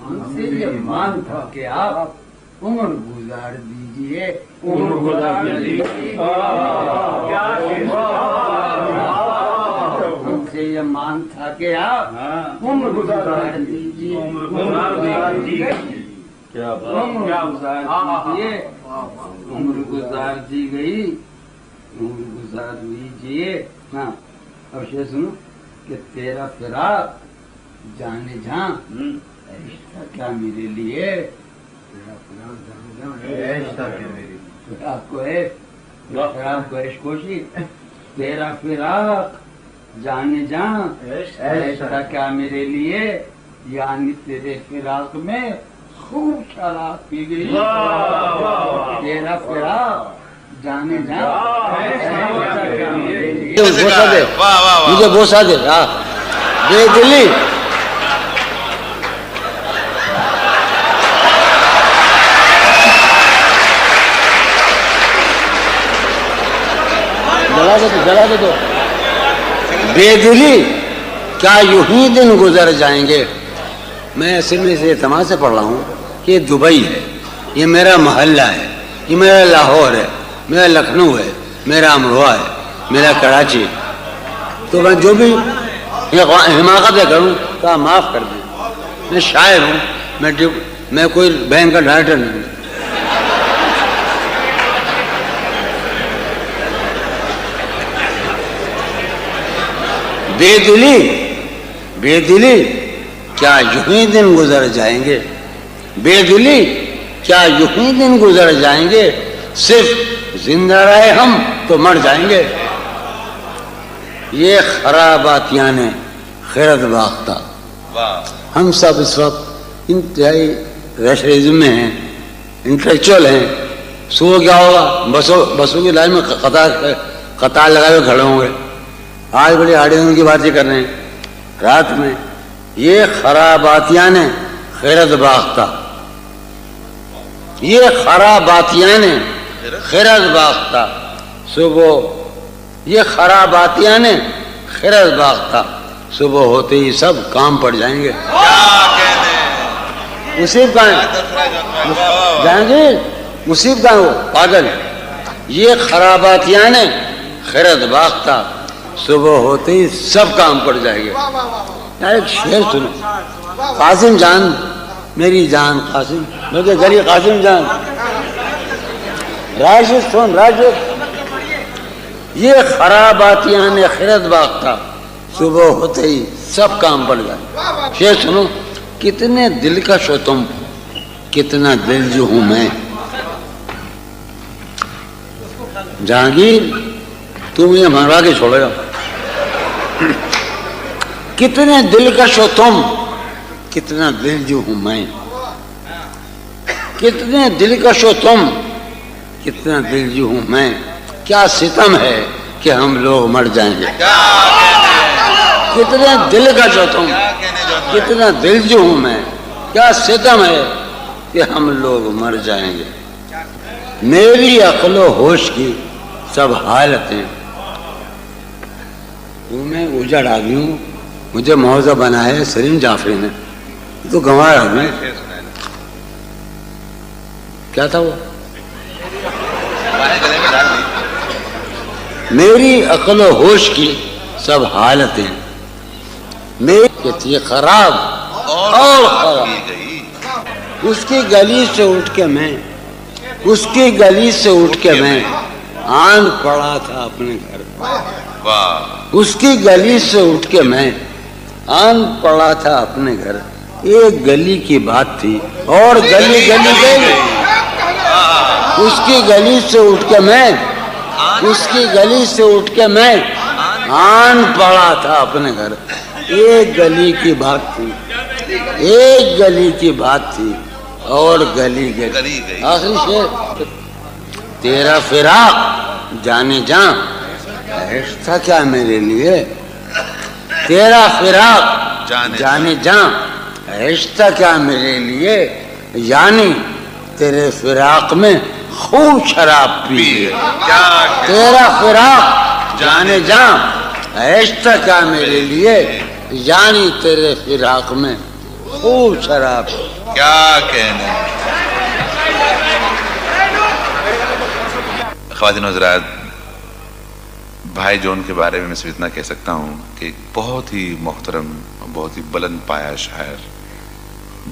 ہم سے یہ مان تھا کہ آپ عمر گزار دیجئے، عمر گزار دیجئے، ہم سے یہ مان تھا کہ آپ عمر گزار دیجئے، عمر گزار دیجئے، عمر گزار دی گئی، عمر گزار دیجئے۔ ہاں اب یہ سنو کہ تیرا فراق جانے جہاں رشتہ کیا میرے لیے، تیرا فراق جانے جہاں رشتہ کیا میرے لیے، فراق کو ہے فراق کو عشق کوشی، تیرا فراق جانے جہاں رشتہ کیا میرے لیے، یعنی تیرے فراق میں خوب شراب پی گئی، تیرا فراق جانے جہاں رشتہ کیا میرے لیے۔ مجھے بوسا دے بے دلی، جلا دے دو بے دلی، کیا یوں ہی دن گزر جائیں گے۔ میں اصل میں سے اعتماد سے پڑھ رہا ہوں کہ یہ دبئی ہے، یہ میرا محلہ ہے، یہ میرا لاہور ہے، میرا لکھنؤ ہے، میرا امروہہ ہے، میرا کراچی، تو میں جو بھی حماقت کروں تو آپ معاف کر دیں، میں شاعر ہوں، میں کوئی بینک کا ڈائریکٹر نہیں ہوں۔ بے دلی، بے دلی، کیا یوں ہی دن گزر جائیں گے، بے دلی، کیا یوں ہی دن گزر جائیں گے، صرف زندہ رہے ہم تو مر جائیں گے۔ یہ خراباتیاں نے خیرت باختہ، ہم سب اس وقت انتہائی ریشرزم میں ہیں، انٹلیکچوئل ہیں، صبح کیا ہوگا، بسوں کی لائن میں قطار لگائے ہوئے کھڑے ہوں گے، آج بڑی آڈیوں کی باتیں کر رہے ہیں، رات میں یہ خراباتیاں نے خیرت باختہ، یہ خراباتیاں نے خیرت باختہ، صبح یہ خراباتیاں نے خیرت باختہ، صبح ہوتے ہی سب کام پڑ جائیں گے۔ مصیب کہاں ہے جہانگیر، مصیب کہاں وہ پاگل، یہ خراباتیاں نے خیرت باختہ، صبح ہوتے ہی سب کام پڑ جائیں گے۔ ایک شعر سنو، قاسم جان میری جان قاسم، مجھے گلی قاسم جان، راشد سن راشد، یہ خراباتیاں نے خیرت باختہ، صبح ہوتے ہی سب کام پڑ جائے۔ شعر سنو، کتنے دلکش ہو تم، کتنا دل جو ہوں میں، جہانگیر تم یہ مروا کے چھوڑے گا، کتنے دلکش ہو تم، کتنا دل جو ہوں میں، کتنے دلکش ہو تم، کتنا دل جو ہوں میں، کیا ستم ہے کہ ہم لوگ مر جائیں گے۔ کتنے دلکش ہو تم، کتنا دل جو ہوں میں، کیا ستم ہے کہ ہم لوگ مر جائیں گے۔ میری عقل و ہوش کی سب حالتیں، میں اجڑ آدمی ہوں، مجھے موضوع بنا ہے سلیم جعفری نے، تو گنوار آدمی کیا تھا وہ، میری عقل و ہوش کی سب حالتیں، میری تھی خراب اور خراب، اس کی گلی سے اٹھ کے میں، اس کی گلی سے اٹھ کے میں آن پڑا تھا اپنے گھر، اس کی گلی سے اٹھ کے میں آن پڑا تھا اپنے گھر، ایک گلی کی بات تھی اور گلی گلی گئی، اس کی گلی سے اٹھ کے میں، اس کی گلی سے اٹھ کے میں آن پڑا تھا اپنے گھر، ایک گلی کی بات تھی، ایک گلی کی بات تھی اور گلی گئی۔ آخری شعر، تیرا فراق جانے جاں رشتہ کیا میرے لیے، تیرا فراق جانے جاں رشتہ کیا میرے لیے، یعنی تیرے فراق میں خوب شراب پی، تیرا فراق جانے جاں رشتہ کیا میرے لیے، یعنی تیرے فراق میں خوب شراب. کیا کہنا. خواتین و حضرات، بھائی جون کے بارے میں صرف اتنا کہہ سکتا ہوں کہ ایک بہت ہی محترم، بہت ہی بلند پایا شاعر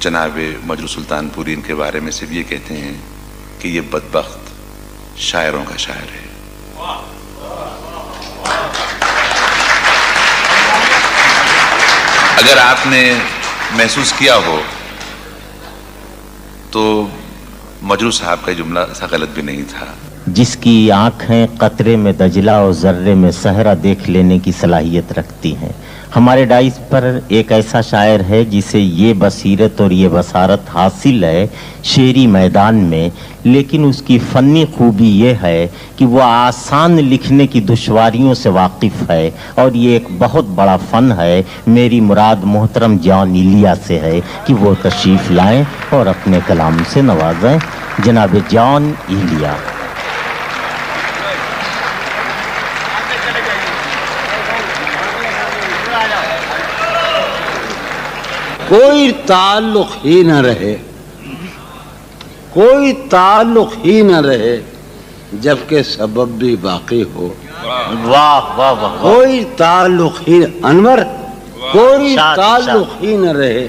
جناب مجروح سلطان پوری ان کے بارے میں صرف یہ کہتے ہیں کہ یہ بدبخت شاعروں کا شاعر ہے. اگر آپ نے محسوس کیا ہو تو مجروح صاحب کا جملہ ایسا غلط بھی نہیں تھا. جس کی آنکھیں قطرے میں دجلہ اور ذرے میں صحرا دیکھ لینے کی صلاحیت رکھتی ہیں. ہمارے ڈائس پر ایک ایسا شاعر ہے جسے یہ بصیرت اور یہ بصارت حاصل ہے شعری میدان میں، لیکن اس کی فنی خوبی یہ ہے کہ وہ آسان لکھنے کی دشواریوں سے واقف ہے، اور یہ ایک بہت بڑا فن ہے. میری مراد محترم جان ایلیا سے ہے کہ وہ تشریف لائیں اور اپنے کلام سے نوازیں. جناب جان ایلیا. کوئی تعلق ہی نہ رہے، کوئی تعلق ہی نہ رہے جبکہ سبب بھی باقی ہو. واہ واہ واہ. کوئی تعلق ہی انور، کوئی تعلق ہی نہ رہے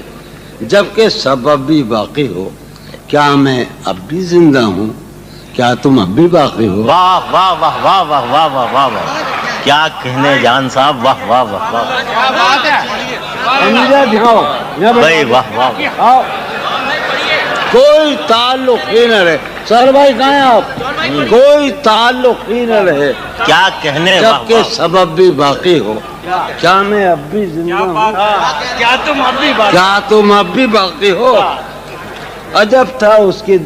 جبکہ سبب بھی باقی ہو. کیا میں اب بھی زندہ ہوں؟ کیا تم اب بھی باقی ہو؟ واہ واہ واہ واہ واہ واہ واہ واہ واہ. کیا کہنے جان صاحب. واہ واہ واہ واہ. کیا بات ہے. بھائی واہ واہ. کوئی تعلق ہی نہ رہے. سر بھائی کہاں ہیں آپ؟ کوئی تعلق ہی نہ رہے کیا کہنے جبکہ سبب بھی باقی ہو. کیا میں اب بھی زندہ ہوں؟ کیا تم اب بھی باقی ہو؟ عجب تھا اس کی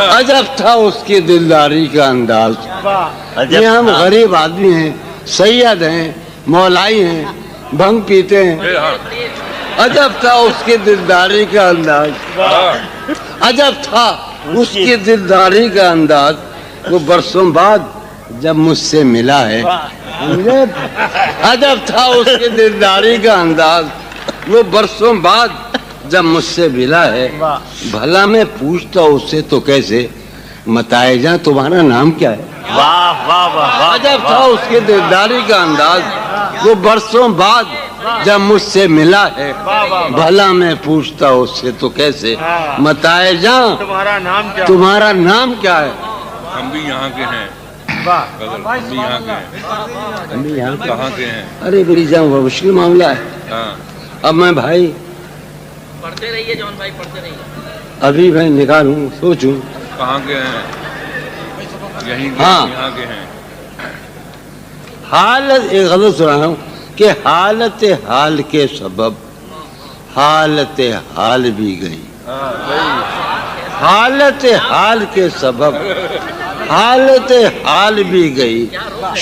عجب تھا اس کی دلداری کا انداز. یہ ہم غریب آدمی ہیں، سید ہیں، مولائی ہیں، بھنگ پیتے ہیں. عجب تھا اس کی دلداری کا انداز. عجب تھا اس کی دلداری کا انداز. وہ برسوں بعد جب مجھ سے ملا ہے. عجب تھا اس کی دلداری کا انداز. وہ برسوں بعد جب مجھ سے ملا ہے. بھلا میں پوچھتا اس سے تو کیسے، متائے جاں تمہارا نام کیا ہے؟ واہ واہ واہ. عجب تھا اس کی دلداری کا انداز. وہ برسوں بعد جب مجھ سے ملا ہے. بھلا میں پوچھتا اس سے تو کیسے، متائے جاں تمہارا نام کیا ہے؟ ہم بھی یہاں کے ہیں. ہم بھی یہاں کہاں کے ہیں؟ ارے بڑی جان وہ مشکل معاملہ ہے. اب میں بھائی پڑھتے رہیے جان بھائی، پڑھتے رہیے. ابھی میں نکالوں سوچوں کہاں کے ہیں. ہاں یہاں کے ہیں. حالت ایک غلط سنا ہوں کہ حالت حال کے سبب حالت حال بھی گئی. حالت حال کے سبب حالت حال بھی گئی.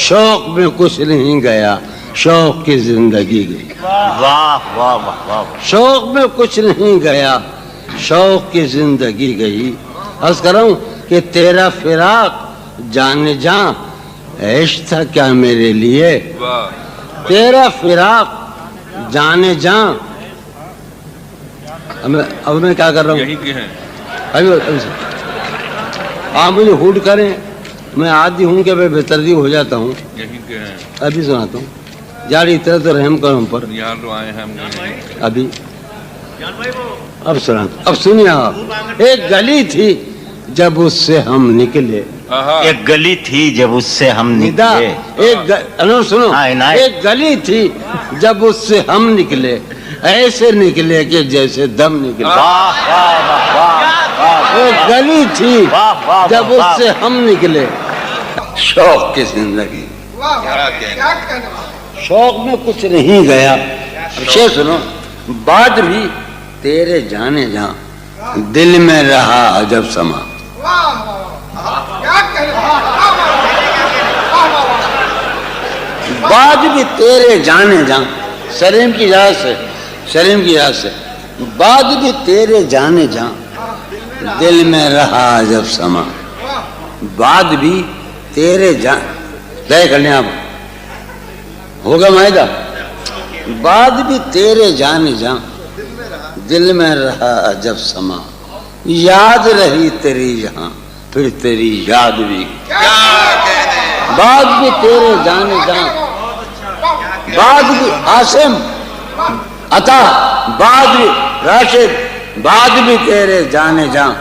شوق میں کچھ نہیں گیا، شوق کی زندگی گئی. واہ واہ واہ واہ. شوق میں کچھ نہیں گیا، شوق کی زندگی گئی. عرض کروں کہ تیرا فراق جانے جاں عیش تھا کیا میرے لیے. تیرا فراق جانے جاں. اب میں کیا کر رہا ہوں؟ یہیں کے ہیں. آپ مجھے ہوٹ کریں، میں عادی ہوں کہ میں بے ترتیب ہو جاتا ہوں. یہیں کے ہیں. ابھی سناتا ہوں. جاری طرح تو رحم کرو ہم پر. یہاں تو آئے ہیں ہم. ابھی اب سناتا. اب سنیے آپ. ایک گلی تھی جب اس سے ہم نکلے. ایک گلی تھی جب اس سے ہم ندا نکلے. سنو. ایک گلی تھی جب اس سے ہم نکلے، ایسے نکلے کہ جیسے دم نکلے. ایک گلی تھی جب اس سے ہم نکلے. شوق کی زندگی. شوق میں کچھ نہیں گیا. شے سنو. بعد بھی تیرے جانے جاں دل میں رہا عجب سما. بعد بھی تیرے جانے جاں. سلیم کی اجازت سے، سلیم کی اجازت سے. بعد بھی تیرے جانے جاں دل میں رہا عجب سما. بعد بھی تیرے جان لے کر لیں آپ. ہوگا معاہدہ. بات بھی تیرے جانے جاں دل میں رہا عجب سما, یاد رہی تیری یہاں پھر تیری یاد بھی. بات بھی تیرے جانے جاں, بات بھی عاصم عطا, بات بھی راشد, بات بھی تیرے جانے جاں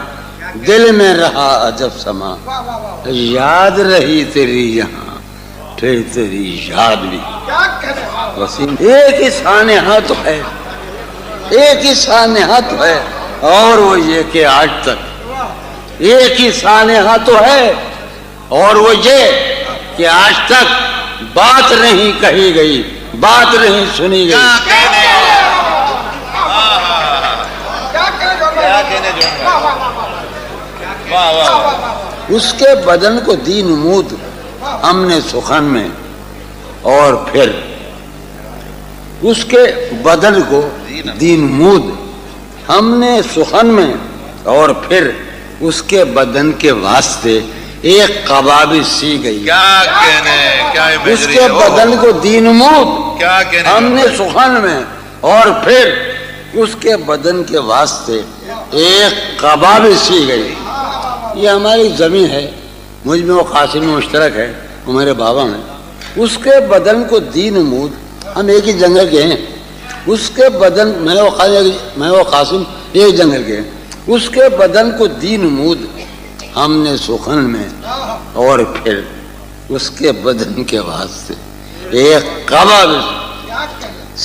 دل میں رہا عجب سما, یاد رہی تیری یہاں پھر تیری یاد بھی. وسیم ایک ہی سانحہ تو ہے, ایک ہی سانحہ تو ہے, اور وہ یہ کہ آج تک ایک ہی سانحہ تو ہے, اور وہ یہ کہ آج تک بات نہیں کہی گئی, بات نہیں سنی گئی. اس کے بدن کو دی نمود ہم نے سخن میں, اور پھر اس کے بدن کو دی نمود ہم نے سخن میں, اور پھر اس کے بدن کے واسطے ایک قبا بھی سی گئی. اس کے بدن کو دی نمود ہم نے سخن میں, اور پھر اس کے بدن کے واسطے ایک قبا بھی سی گئی. یہ ہماری زمین ہے, مجھ میں وہ قاسم مشترک ہے, وہ میرے بابا میں. اس کے بدن کو دی نمود, ہم ایک ہی جنگل کے ہیں. اس کے بدن میں وہ قاسم ایک جنگل کے ہیں. اس کے بدن کو دی نمود ہم نے سخن میں, اور پھر اس کے بدن کے واسطے ایک قبا بھی.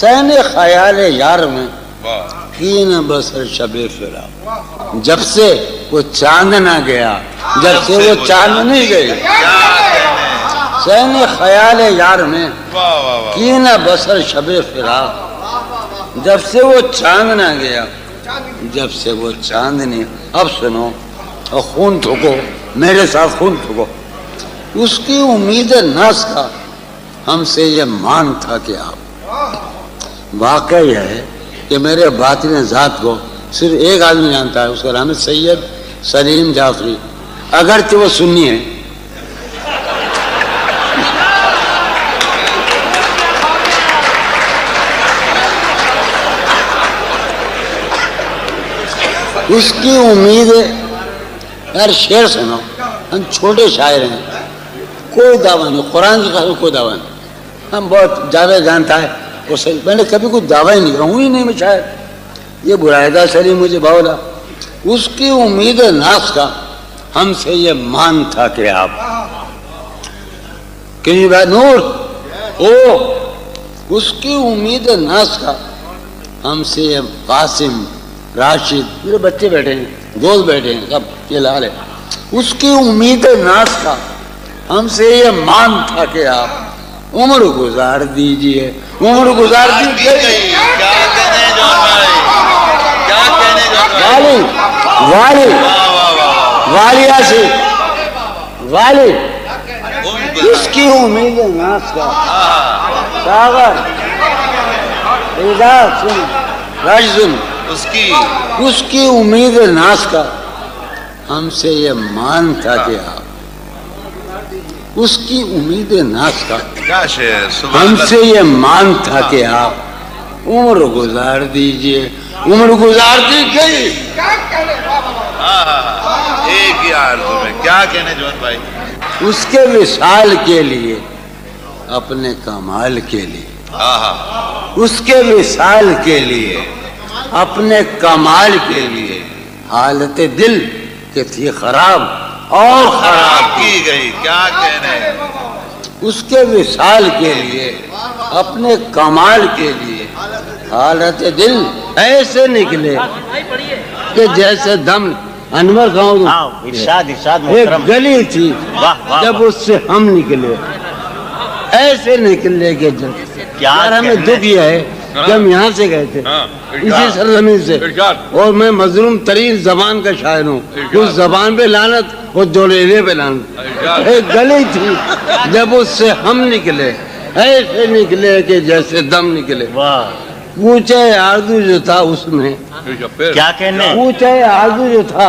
سین خیال یار میں کین بسر شب فراق, جب سے وہ چاند نہ گیا, جب سے وہ چاند نہیں گئی. سین خیال یار میں کین بسر شب فراق, جب سے وہ چاند نہ گیا, جب سے وہ چاند نہیں. اب سنو اور خون تھوکو, میرے ساتھ خون تھوکو. اس کی امید ناز کا ہم سے یہ مان تھا کہ آپ, واقعہ یہ ہے کہ میرے باطن ذات کو صرف ایک آدمی جانتا ہے, اس کا نام ہے سید سلیم جعفری, اگرچہ وہ سنی ہے. اس کی امید ہے. یار شعر سنو, ہم چھوٹے شاعر ہیں, کوئی دعویٰ نہیں, قرآن کی قسم کوئی دعویٰ نہیں. ہم بہت جاوید جانتا ہے, میں نے کبھی کوئی دعویٰ ہی نہیں کیا, ہوں ہی نہیں میں شاعر. یہ برائدہ سلیم مجھے باولا. اس کی امید ناز کا ہم سے یہ مان تھا کہ آپ کہ نور او, اس کی امید ناز کا ہم سے یہ قاسم راشد, میرے بچے بیٹھے ہیں, دوست بیٹھے ہیں, سب یہ لال ہے. اس کی امید ناز کا ہم سے یہ مان تھا کہ آپ عمر گزار دیجئے, عمر گزار دیجئے. والی والی والی آسی والی, اس کی امید ناز کا ساغر اعزاز سن راجزن, اس کی امید ناز کا ہم سے یہ مان تھا کہ آپ, اس کی امید ناز کا ہم سے یہ مان تھا کہ آپ عمر گزار دیجئے, عمر گزار دیجئے. ایک ہی آرزو میں کیا کہنے جوان بھائی, اس کے وصال کے لیے, اپنے کمال کے لیے, اس کے وصال کے لیے, اپنے کمال کے لیے حالت دل کہ تھی خراب اور خراب کی گئی. کیا کہنے, اس کے وصال کے لیے, اپنے کمال کے لیے حالت دل ایسے نکلے کہ جیسے دم. انور گاؤں ایک گلی تھی, جب اس سے ہم نکلے ایسے نکلے کہ یار ہمیں دکھ یہ ہے کہ ہم یہاں سے گئے تھے, اسی سرزمین سے, اور میں مظلوم ترین زبان کا شاعر ہوں. اس زبان پہ لعنت اور دولیلے پہ لعنت. ایک گلی تھی, جب اس سے ہم نکلے ایسے نکلے کہ جیسے دم نکلے. پوچھے آرزو جو تھا اس میں, کیا کہنے, پوچھے آرزو جو تھا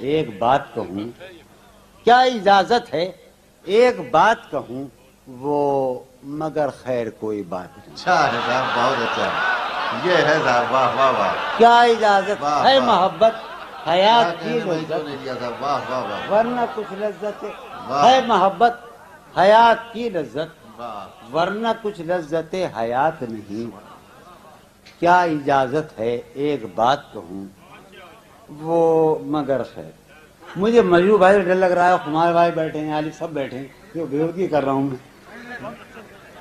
ایک بات کہوں کیا اجازت ہے ایک بات کہوں وہ مگر خیر کوئی بات نہیں. اچھا ہے صاحب بہت اچھا ہے یہ ہے صاحب واہ واہ واہ کیا اجازت واہ، ہے واہ. محبت حیات کیا کی کہنے میں لذت نے لیا صاحب واہ واہ واہ ورنہ کچھ لذت واہ. ہے محبت حیات کی لذت واہ ورنہ کچھ لذت حیات نہیں. کیا اجازت ہے ایک بات کہوں وہ مگر خیر. مجھے مجبور بھائی ڈر لگ رہا ہے خمار بھائی بیٹھے ہیں علی سب بیٹھے ہیں جو بےودگی کر رہا ہوں میں.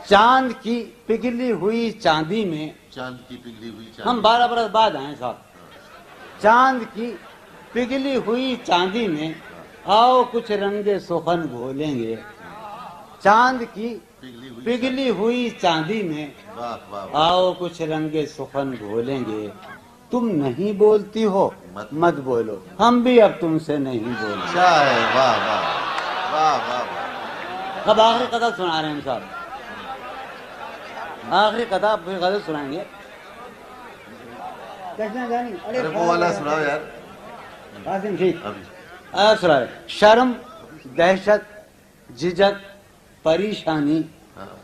چاند کی پگھلی ہوئی چاندی میں چاند کی پگھلی ہوئی چاند ہم 12 برس بعد آئے صاحب. چاند کی پگھلی ہوئی چاندی میں آؤ کچھ رنگ سخن گھولیں گے. چاند کی پگھلی ہوئی چاندی میں واہ واہ واہ. آؤ کچھ رنگ سخن گھولیں گے. تم نہیں بولتی ہو مت بولو ہم بھی اب تم سے نہیں بولیں. اچھا ہے واہ واہ واہ واہ واہ. اب آخری قطع سنا رہے ہیں صاحب. آخری قطع پھر غزل سنائیں گے. ارے وہ والا سناؤ یار قاسم ٹھیک ابھی. سنا رہے. شرم دہشت جھجک پریشانی ہاں.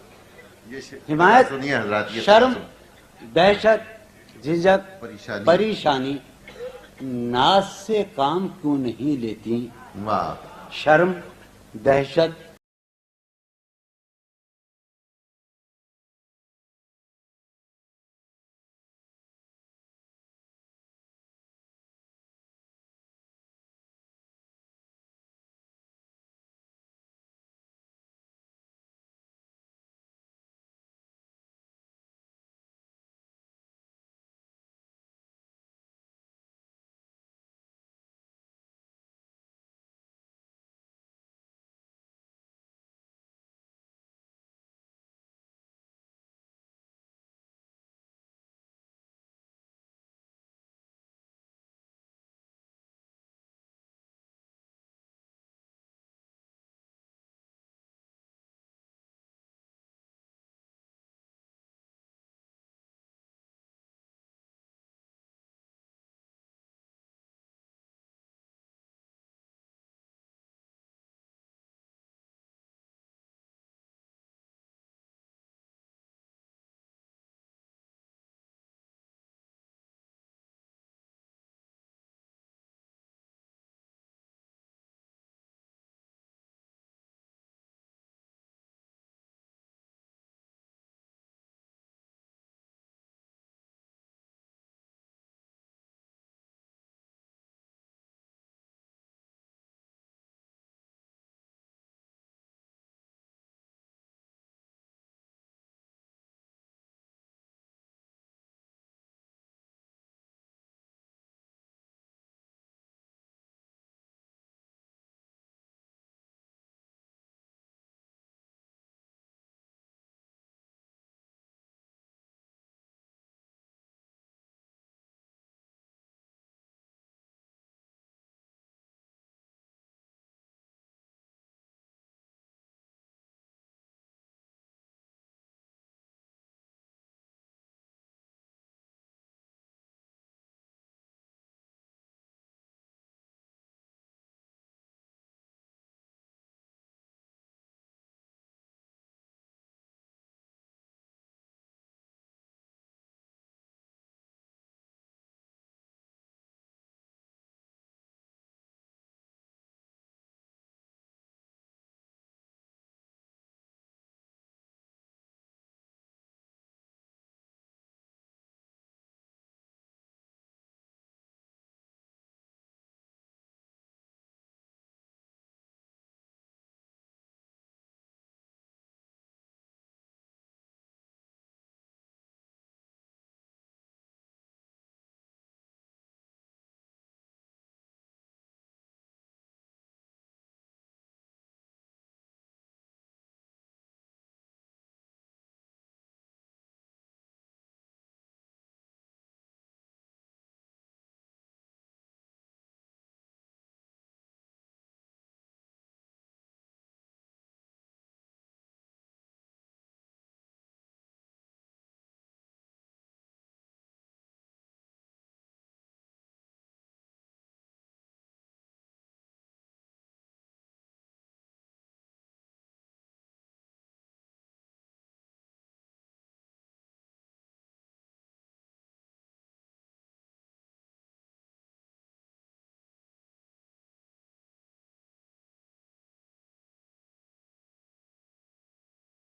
یہ حمایت سنیے حضرات یہ شرم دہشت جھجک پریشانی پریشانی ناز سے کام کیوں نہیں لیتی. واہ شرم دہشت